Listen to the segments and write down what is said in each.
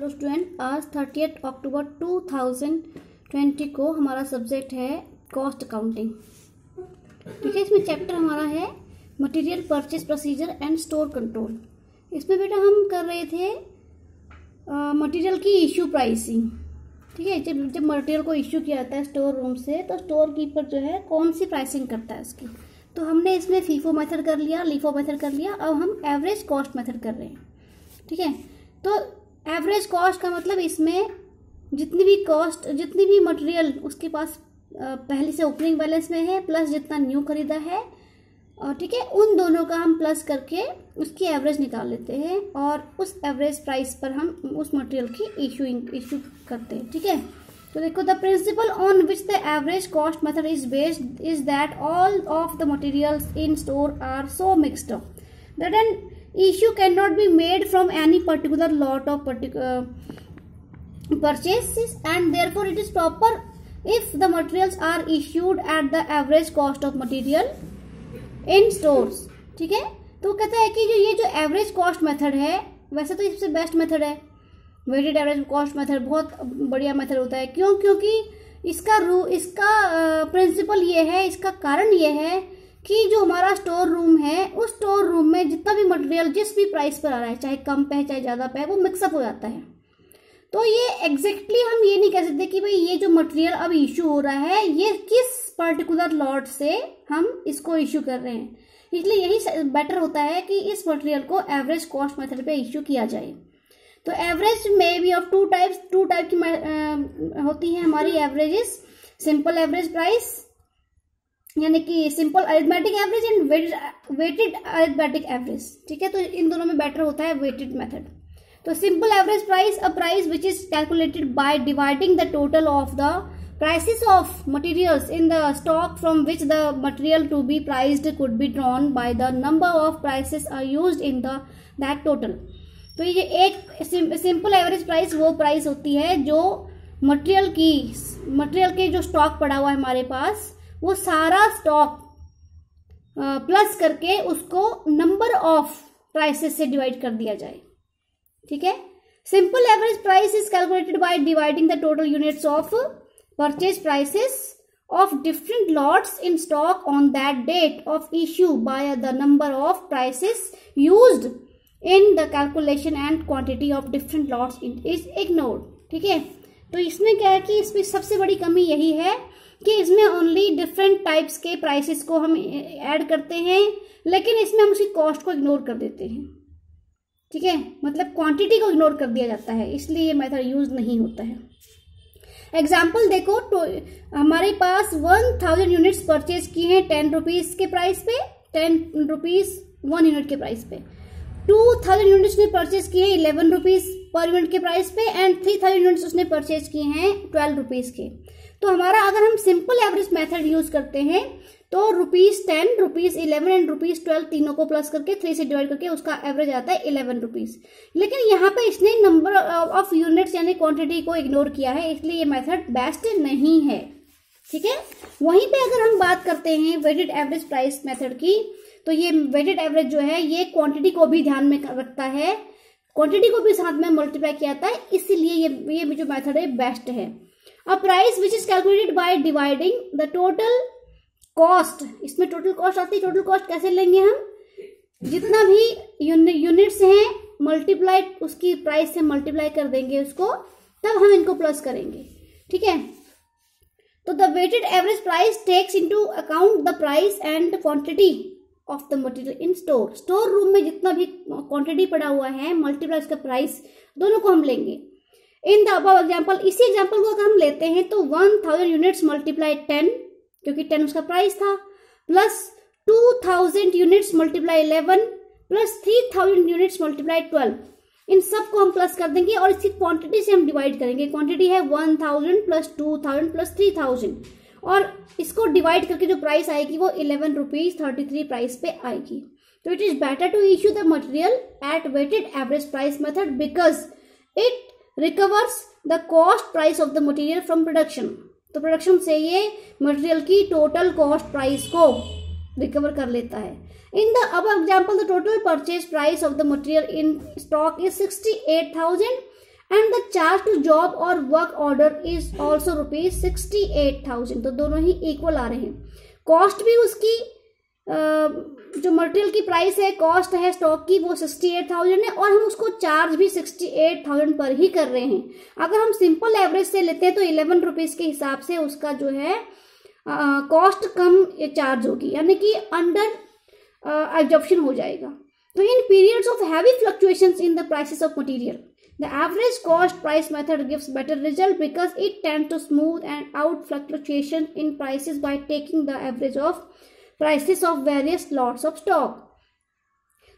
Hello student, आज 30 अक्टूबर 2020 को हमारा सब्जेक्ट है कॉस्ट अकाउंटिंग। ठीक है, इसमें चैप्टर हमारा है material purchase procedure and store control. इसमें बेटा हम कर रहे थे मटेरियल की इश्यू प्राइसिंग। ठीक है, जब मटेरियल को इश्यू किया जाता है स्टोर रूम से, तो स्टोर कीपर जो है कौन सी प्राइसिंग करता है उसकी। तो हमने इसमें फीफो मेथड कर लिया, लीफो मेथड कर लिया, अब हम एवरेज कॉस्ट मेथड कर रहे हैं। ठीक है, तो एवरेज कॉस्ट का मतलब इसमें जितनी भी मटेरियल उसके पास पहले से ओपनिंग बैलेंस में है प्लस जितना न्यू खरीदा है, और ठीक है, उन दोनों का हम प्लस करके उसकी एवरेज निकाल लेते हैं और उस एवरेज प्राइस पर हम उस मटेरियल की इशू करते हैं। ठीक है, तो देखो, the principle on which the average cost method is based is that all of the materials in store are so mixed that an issue cannot be made from any particular lot of purchases, and therefore it is proper if the materials are issued at the average cost of material in stores। ठीक है, तो कहता है कि ये जो average cost method है, वैसे तो सबसे बेस्ट मेथड है वेटेड एवरेज कॉस्ट मेथड, बहुत बढ़िया मेथड होता है। क्यों? क्योंकि इसका प्रिंसिपल ये है, इसका कारण ये है कि जो हमारा स्टोर रूम है, उस स्टोर रूम में जितना भी मटेरियल जिस भी प्राइस पर आ रहा है, चाहे कम पे है चाहे ज़्यादा पे है, वो मिक्सअप हो जाता है। तो ये एग्जैक्टली हम ये नहीं कह सकते कि भाई ये जो मटेरियल अब इशू हो रहा है ये किस पर्टिकुलर लॉट से हम इसको इशू कर रहे हैं। इसलिए यही बेटर होता है कि इस मटेरियल को एवरेज कॉस्ट मेथड पे इशू किया जाए। तो एवरेज में भी ऑफ टू टाइप की होती है हमारी एवरेजेस, सिंपल एवरेज प्राइस यानी कि simple arithmetic average and weighted arithmetic average. ठीक है, तो इन दोनों में बेटर होता है वेटेड मेथड। तो simple average price, a price which is calculated by dividing the total of the prices of materials in the stock from which the material to be priced could be drawn by the number of prices are used in that total. तो ये एक simple average price वो price होती है जो material के जो stock पड़ा हुआ है हमारे पास, वो सारा स्टॉक प्लस करके उसको नंबर ऑफ प्राइसेस से डिवाइड कर दिया जाए। ठीक है, simple average price is calculated by dividing the total units of purchase prices of different lots in stock on that date of issue by the number of prices used in the calculation and quantity of different lots is ignored. ठीक है, तो इसमें क्या है कि इसमें सबसे बड़ी कमी यही है कि इसमें ओनली डिफरेंट टाइप्स के प्राइसेस को हम ऐड करते हैं, लेकिन इसमें हम उसकी कॉस्ट को इग्नोर कर देते हैं। ठीक है, मतलब क्वांटिटी को इग्नोर कर दिया जाता है, इसलिए ये मेथड यूज नहीं होता है। एग्जाम्पल देखो, तो हमारे पास 1000 यूनिट्स परचेज किए हैं 10 रुपीज के प्राइस पे, 10 रुपीज 1 यूनिट के प्राइस पे। 2000 यूनिट्स ने परचेज किए हैं 11 रुपीज पर यूनिट के प्राइस पे, एंड 3000 यूनिट्स उसने परचेज किए हैं 12 रुपीज के। तो हमारा अगर हम सिंपल एवरेज मेथड यूज करते हैं तो ₹10, ₹11 एंड ₹12 तीनों को प्लस करके 3 से डिवाइड करके उसका एवरेज आता है 11 रुपीज। लेकिन यहाँ पे इसने नंबर ऑफ यूनिट्स यानी क्वांटिटी को इग्नोर किया है, इसलिए ये मेथड बेस्ट नहीं है। ठीक है, वहीं पे अगर हम बात करते हैं वेटेड एवरेज प्राइस मेथड की, तो ये वेटेड एवरेज जो है ये क्वांटिटी को भी ध्यान में रखता है, क्वांटिटी को भी साथ में मल्टीप्लाई किया जाता है, इसीलिए ये जो मेथड है बेस्ट है। A price which is calculated by dividing the total cost, इसमें टोटल कॉस्ट आती है। टोटल कॉस्ट कैसे लेंगे हम? जितना भी यूनिट्स हैं मल्टीप्लाई उसकी प्राइस से मल्टीप्लाई कर देंगे उसको, तब हम इनको प्लस करेंगे। ठीक है, तो the weighted average price takes into account the price and quantity of the material in store. Store room में जितना भी क्वांटिटी पड़ा हुआ है मल्टीप्लाई उसका प्राइस, दोनों को हम लेंगे। इन द अबव एग्जाम्पल, इसी एग्जाम्पल को अगर हम लेते हैं तो 1000 यूनिट्स मल्टीप्लाई 10, क्योंकि 10 उसका प्राइस था, plus 2000 units multiply 11 plus 3000 units multiply 12, इन सब को हम प्लस कर देंगे और इसकी क्वांटिटी से हम डिवाइड करेंगे। क्वांटिटी है 1000 प्लस 2000 प्लस 3000, और इसको डिवाइड करके जो प्राइस आएगी वो 11 रुपीज 33 प्राइस पे आएगी। तो it is better to issue the material at weighted average price method because it recovers the cost price of the material from production. तो प्रोडक्शन से ये मटेरियल की टोटल कॉस्ट प्राइस को रिकवर कर लेता है। In the above example the total purchase price of the material in stock is 68,000 and the charge to job और work order is also ₹68,000। तो दोनों ही इक्वल आ रहे हैं। कॉस्ट भी उसकी जो मटेरियल की प्राइस है, कॉस्ट है स्टॉक की, वो 68,000 है और हम उसको चार्ज भी 68,000 पर ही कर रहे हैं। अगर हम सिंपल एवरेज से लेते हैं तो 11 रुपीज के हिसाब से उसका जो है कॉस्ट कम चार्ज होगी, यानी कि अंडर एब्जॉर्प्शन हो जाएगा। तो in periods of heavy fluctuations in the prices of material, the average cost price method gives better result because it tends to smooth and out fluctuation in prices by taking the average of prices of various lots of stock।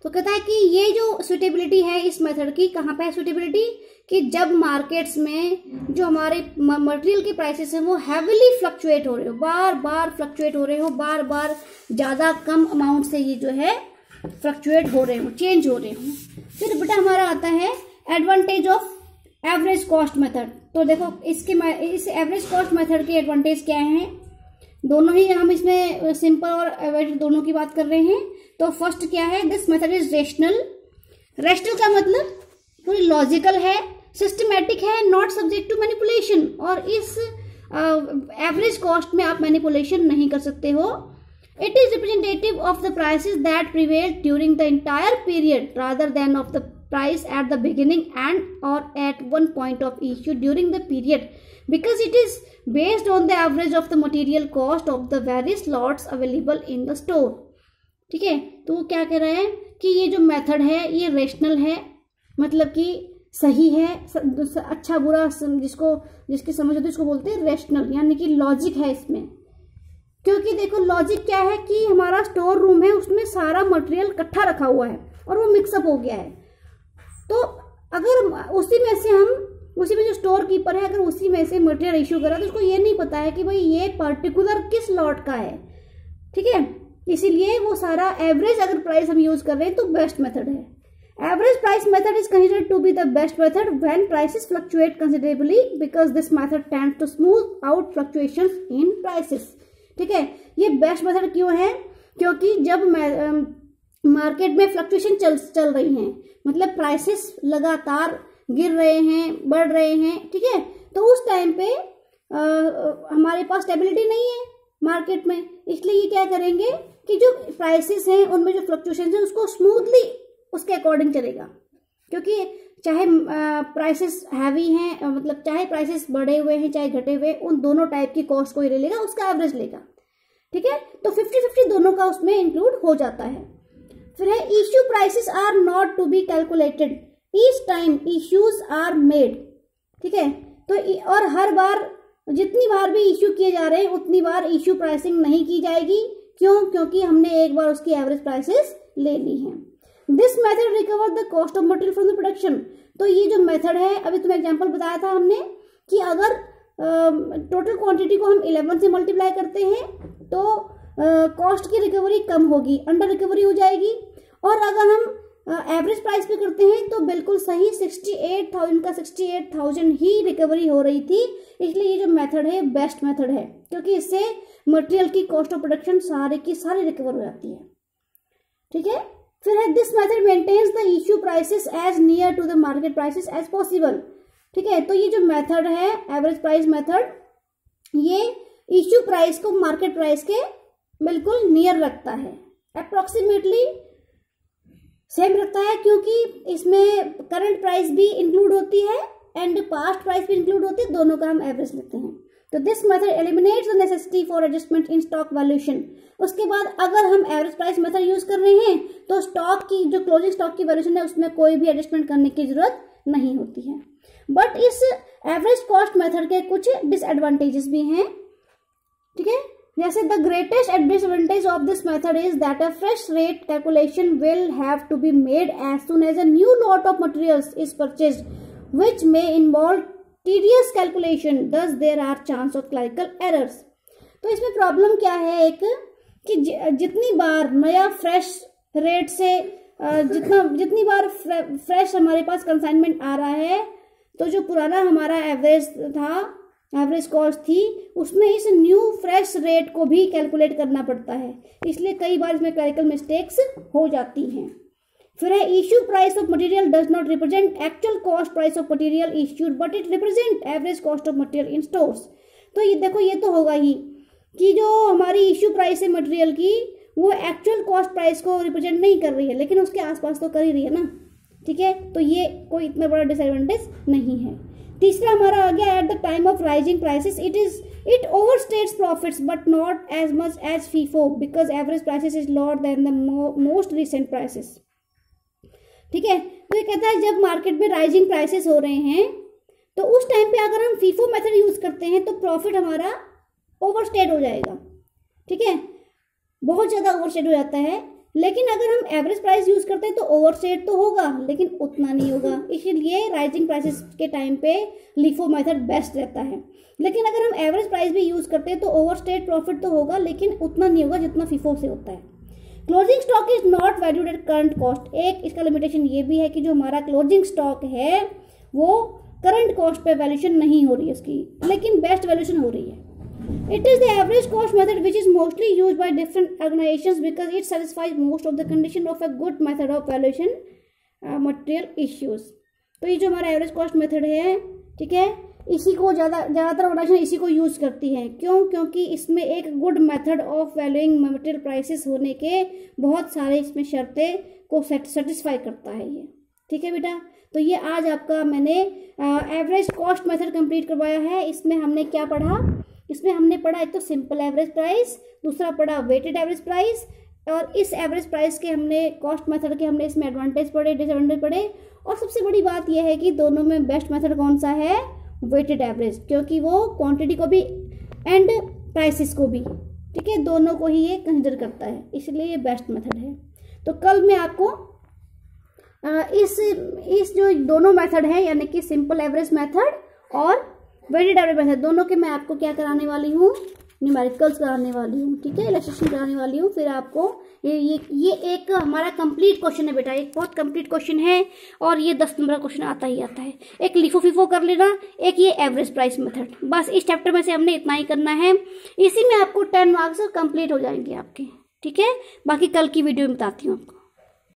तो कहता है कि ये जो suitability है इस method की, कहाँ पे है सुटेबिलिटी, कि जब मार्केट्स में जो हमारे मटेरियल के प्राइसेस हैं वो हैवीली फ्लक्चुएट हो रहे हो, बार बार फ्लक्चुएट हो रहे हो, बार बार ज़्यादा कम अमाउंट से ये जो है फ्लक्चुएट हो रहे हो, चेंज हो रहे हो। फिर बेटा हमारा आता है advantage of average cost method. तो देखो इस एवरेज कॉस्ट मेथड के एडवांटेज क्या हैं, दोनों ही हम इसमें सिंपल और एवरेज दोनों की बात कर रहे हैं। तो फर्स्ट क्या है, this method is rational. Rational का मतलब पूरी लॉजिकल है, सिस्टमैटिक है, नॉट सब्जेक्ट टू मैनिपुलेशन। और इस एवरेज कॉस्ट में आप मैनिपुलेशन नहीं कर सकते हो। It is representative of the prices that prevail during the entire period rather than of the price at the beginning and or at one point of issue during the period because it is based on the average of the material cost of the various lots available in the store। ठीक है, तो वो क्या कह रहे हैं कि ये जो मेथड है ये रेशनल है, मतलब कि सही है, अच्छा बुरा जिसकी समझ होती है उसको बोलते हैं रेशनल, यानी कि लॉजिक है इसमें। क्योंकि देखो लॉजिक क्या है कि हमारा स्टोर रूम है, उसमें सारा मटेरियल इकट्ठा रखा हुआ है और वो मिक्सअप हो गया है। तो अगर उसी में जो स्टोर कीपर है अगर उसी में से मटेरियल इश्यू करा तो उसको ये नहीं पता है कि भाई ये पर्टिकुलर किस लॉट का है। ठीक है, इसीलिए वो सारा एवरेज अगर प्राइस हम यूज कर रहे हैं तो बेस्ट मेथड है। Average price method is considered to be the best method when prices fluctuate considerably because this method tends to smooth out fluctuations in prices. ठीक है, ये बेस्ट मेथड क्यों है, क्योंकि जब मार्केट में फ्लक्चुएशन चल रही हैं, मतलब प्राइसेस लगातार गिर रहे हैं, बढ़ रहे हैं, ठीक है, तो उस टाइम पे हमारे पास स्टेबिलिटी नहीं है मार्केट में। इसलिए ये क्या करेंगे कि जो प्राइसेस हैं उनमें जो फ्लक्चुएशन है उसको स्मूथली उसके अकॉर्डिंग चलेगा। क्योंकि चाहे प्राइसेस हैवी हैं, मतलब चाहे प्राइसेस बढ़े हुए हैं चाहे घटे हुए, उन दोनों टाइप की कॉस्ट को ही लेगा, उसका एवरेज लेगा। ठीक है, तो 50-50 दोनों का उसमें इंक्लूड हो जाता है। फिर है issue prices are not to be calculated each time issues are made. ठीक है, तो और हर बार जितनी बार भी इश्यू किए जा रहे हैं उतनी बार इश्यू प्राइसिंग नहीं की जाएगी। क्यों? क्योंकि हमने एक बार उसकी एवरेज प्राइसेस ले ली हैं। This method recover the cost of material from the production. तो ये जो मेथड है, अभी तुम्हें एग्जांपल बताया था हमने कि अगर टोटल क्वांटिटी को हम 11 से मल्टीप्लाई करते हैं तो कॉस्ट की रिकवरी कम होगी, अंडर रिकवरी हो जाएगी। और अगर हम एवरेज प्राइस पे करते हैं तो बिल्कुल सही 68,000 का 68,000 ही रिकवरी हो रही थी। इसलिए ये जो मेथड है बेस्ट मेथड है, क्योंकि इससे मटेरियल की कॉस्ट ऑफ प्रोडक्शन सारे की सारी रिकवर हो जाती है। ठीक है, फिर है this method maintains the issue prices as near to the market prices as possible. ठीक है, तो ये जो मेथड है एवरेज प्राइस मेथड, ये इश्यू प्राइस को मार्केट प्राइस के बिल्कुल नियर रखता है, अप्रोक्सीमेटली सेम रखता है, क्योंकि इसमें करंट प्राइस भी इंक्लूड होती है एंड पास्ट प्राइस भी इंक्लूड होती है, दोनों का हम एवरेज लेते हैं। तो this method eliminates the necessity for adjustment in stock valuation. उसके बाद अगर हम एवरेज प्राइस मेथड यूज कर रहे हैं तो स्टॉक की जो क्लोजिंग स्टॉक की वैल्यूएशन है उसमें कोई भी एडजस्टमेंट करने की जरूरत नहीं होती है। बट इस एवरेज कॉस्ट मेथड के कुछ डिसएडवांटेजेस भी हैं। ठीक है, जैसे the greatest disadvantage of this method is that a fresh rate calculation will have to be made as soon as a new lot of materials is purchased which may involve tedious calculation, thus there are chance of clerical errors. तो इसमें problem क्या है एक कि जितनी बार नया fresh rate से जितनी बार फ्रेश हमारे पास कंसाइनमेंट आ रहा है तो जो पुराना हमारा एवरेज था, एवरेज कॉस्ट थी, उसमें इस न्यू फ्रेश रेट को भी कैलकुलेट करना पड़ता है। इसलिए कई बार इसमें क्लरिकल मिस्टेक्स हो जाती हैं। फिर है issue price of material does not represent actual cost price of material issued but it represent average cost of material in stores. तो ये देखो, ये तो होगा ही कि जो हमारी इश्यू प्राइस है मटेरियल की वो एक्चुअल कॉस्ट प्राइस को रिप्रेजेंट नहीं कर रही है, लेकिन उसके आसपास तो कर ही रही है ना, ठीक है। तो ये कोई इतना बड़ा डिसएडवांटेज नहीं है। तीसरा हमारा आ गया, at the time of rising prices it overstates profits but not as much as FIFO because average prices is lower than the most recent prices. ठीक है, तो ये कहता है जब मार्केट में राइजिंग प्राइसेस हो रहे हैं तो उस टाइम पे अगर हम फीफो मेथड यूज करते हैं तो प्रॉफिट हमारा ओवरस्टेट हो जाएगा, ठीक है, बहुत ज्यादा ओवरस्टेट हो जाता है। लेकिन अगर हम एवरेज प्राइस यूज करते हैं तो ओवरस्टेट तो होगा लेकिन उतना नहीं होगा, इसीलिए राइजिंग प्राइसेस के टाइम पे लिफो मेथड बेस्ट रहता है। लेकिन अगर हम एवरेज प्राइस भी यूज करते हैं तो ओवरस्टेट प्रॉफिट तो होगा लेकिन उतना नहीं होगा जितना फीफो से होता है। Closing stock is not valued at current cost. एक इसका लिमिटेशन ये भी है कि जो हमारा क्लोजिंग स्टॉक है वो करंट कॉस्ट पे वैल्यूएशन नहीं हो रही है उसकी, लेकिन बेस्ट वैल्यूएशन हो रही है। It is the average cost method which is mostly used by different organizations because it satisfies most of the condition of a good method of valuation material issues। तो ये जो हमारा एवरेज कॉस्ट मेथड है, ठीक है, इसी को ज़्यादातर ऑर्गेनाइजेशन इसी को यूज करती है। क्यों? क्योंकि इसमें एक good method of valuing material prices होने के बहुत सारे इसमें शर्तें को सेटिस्फाई करता है ये, ठीक है बेटा। तो ये आज आपका मैंने एवरेज कॉस्ट मेथड कंप्लीट करवाया है। इसमें हमने क्या पढ़ा? इसमें हमने पढ़ा एक तो सिंपल एवरेज प्राइस, दूसरा पढ़ा वेटेड एवरेज प्राइस, और इस एवरेज प्राइस के हमने कॉस्ट मेथड के हमने इसमें एडवांटेज पढ़े, डिसएडवांटेज पढ़े। और सबसे बड़ी बात यह है कि दोनों में बेस्ट मेथड कौन सा है? वेटेड एवरेज, क्योंकि वो क्वांटिटी को भी एंड प्राइसेस को भी, ठीक है, दोनों को ही ये कंसिडर करता है, इसलिए ये बेस्ट मेथड है। तो कल मैं आपको इस जो दोनों मेथड है यानी कि सिंपल एवरेज मेथड और वेटेड एवरेज मेथड दोनों के मैं आपको क्या कराने वाली हूँ? न्यूमेरिकल्स कराने वाली हूँ, ठीक है, इलस्ट्रेशन कराने वाली हूँ। फिर आपको ये एक हमारा कंप्लीट क्वेश्चन है बेटा, एक बहुत कंप्लीट क्वेश्चन है और ये 10 नंबर का क्वेश्चन आता ही आता है। एक लिफो फिफो कर लेना, एक ये एवरेज प्राइस मेथड, बस इस चैप्टर में से हमने इतना ही करना है। इसी में आपको 10 मार्क्स कंप्लीट हो जाएंगे आपके, ठीक है। बाकी कल की वीडियो में बताती हूँ आपको।